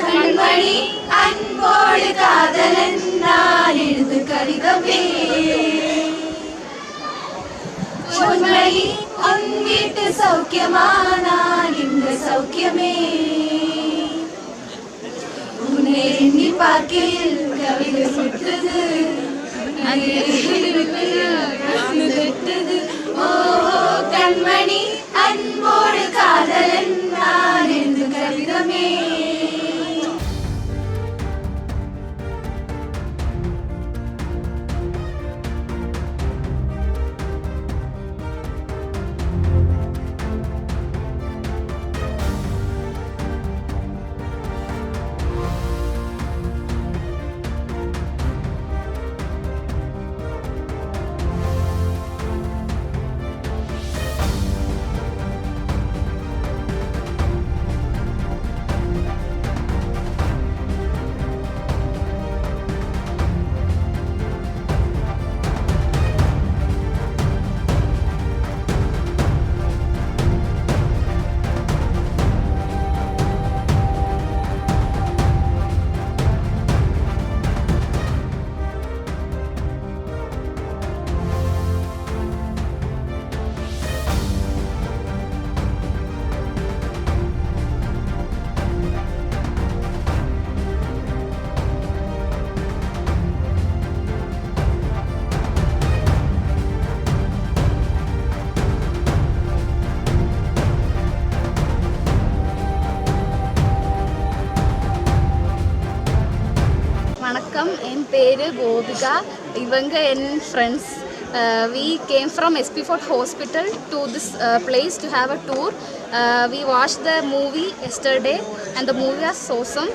கண்மணி அன்போடு காதலன் நான் எழுது கடிதமே பொன்மணி உன் வீட்டு சௌக்கியமா நான் இந்த சௌக்கியமே உன்னை எண்ணி பார்க்கையில் கவிதை சுற்றுது ஓஹோ கண்மணி அன்போடு காதலன் நான் எழுது கடிதமே. வணக்கம், என் பேர் கோபிகா. இவங்க என் friends. We came from SP Fort Hospital to this place to have a tour. We watched the movie yesterday and the movie was awesome.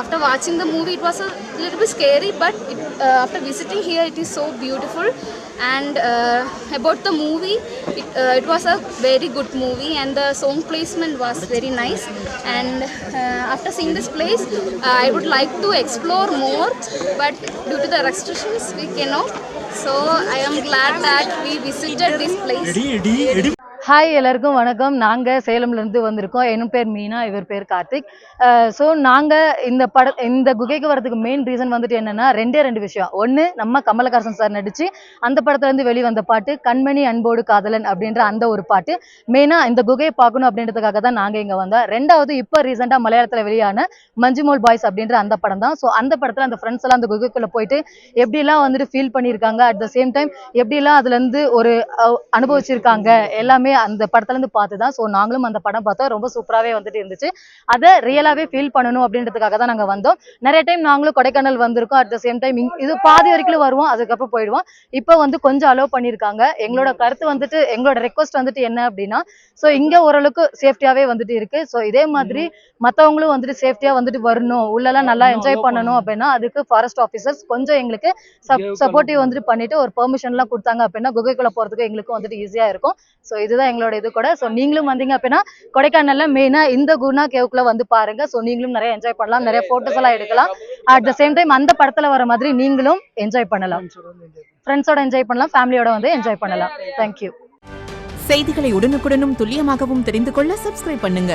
After watching the movie it was a little bit scary, but after visiting here it is so beautiful. And about the movie, it was a very good movie and the song placement was very nice. And after seeing this place I would like to explore more, but due to the restrictions we cannot. So I am glad that we visited this place. Hi, எல்லாருக்கும் வணக்கம். நாங்கள் சேலம்லேருந்து வந்திருக்கோம். என் பேர் மீனா, இவர் பேர் Karthik. So நாங்கள் இந்த குகைக்கு வரதுக்கு மெயின் ரீசன் வந்துட்டு என்னென்னா ரெண்டு விஷயம். ஒன்று, நம்ம கமலஹாசன் சார் நடித்து அந்த படத்துலேருந்து வெளிவந்த பாட்டு கண்மணி அன்போடு காதலன் அப்படின்ற அந்த ஒரு பாட்டு. மெயினாக இந்த குகையை பார்க்கணும் அப்படின்றதுக்காக தான் நாங்கள் இங்கே வந்தோம். ரெண்டாவது, இப்போ ரீசெண்டாக மலையாளத்தில் வெளியான மஞ்சுமோல் பாய்ஸ் அப்படின்ற அந்த படம் தான். ஸோ அந்த படத்தில் அந்த ஃப்ரெண்ட்ஸ் எல்லாம் அந்த குகைக்குள்ளே போயிட்டு எப்படிலாம் வந்துட்டு ஃபீல் பண்ணியிருக்காங்க, அட் த சேம் டைம் எப்படிலாம் அதுலேருந்து ஒரு அனுபவிச்சிருக்காங்க எல்லாமே அந்த படத்துல இருந்து பார்த்துதான். ஸோ நாங்களும் அந்த படம் பார்த்தோம். ரொம்ப சூப்பராகவே வந்துட்டு இருந்துச்சு. அதை ரியலாவே ஃபீல் பண்ணணும் அப்படின்றதுக்காக தான் நாங்கள் வந்தோம். நிறைய டைம் நாங்களும் கொடைக்கானல் வந்திருக்கோம். அட் த சேம் டைம் இது பாதி வரைக்கும் வருவோம், அதுக்கப்புறம் போயிடுவோம். இப்போ வந்து கொஞ்சம் அலோவ் பண்ணியிருக்காங்க. எங்களோட கருத்து வந்துட்டு, எங்களோட ரெக்வஸ்ட் வந்துட்டு என்ன அப்படின்னா, ஸோ இங்கே ஓரளவுக்கு சேஃப்டியாகவே வந்துட்டு இருக்கு. ஸோ இதே மாதிரி மற்றவங்களும் வந்துட்டு சேஃப்டியாக வந்துட்டு வரணும், உள்ளெல்லாம் நல்லா என்ஜாய் பண்ணணும் அப்படின்னா அதுக்கு ஃபாரஸ்ட் ஆஃபீஸர்ஸ் கொஞ்சம் எங்களுக்கு சப்போர்ட்டிவ் வந்துட்டு பண்ணிட்டு ஒரு பெர்மிஷன்லாம் கொடுத்தாங்க அப்படின்னா குகைக்குள்ள போகிறதுக்கு எங்களுக்கும் வந்துட்டு ஈஸியாக இருக்கும். ஸோ இதுதான் எங்களோட இது கூட. ஸோ நீங்களும் வந்தீங்க அப்படின்னா கொடைக்கானல்ல மெயினா இந்த குணா கேவுக்குள்ள வந்து பாருங்க. ஸோ நீங்களும் நிறைய என்ஜாய் பண்ணலாம், நிறைய போட்டோஸ் எல்லாம் எடுக்கலாம். அட் த சேம் டைம் அந்த படத்துல வர மாதிரி நீங்களும் என்ஜாய் பண்ணலாம், ஃப்ரெண்ட்ஸோட என்ஜாய் பண்ணலாம், ஃபேமிலியோட வந்து என்ஜாய் பண்ணலாம். தேங்க்யூ. செய்திகளை உடனுக்குடனும் துல்லியமாகவும் தெரிந்து கொள்ள சப்ஸ்கிரைப் பண்ணுங்க.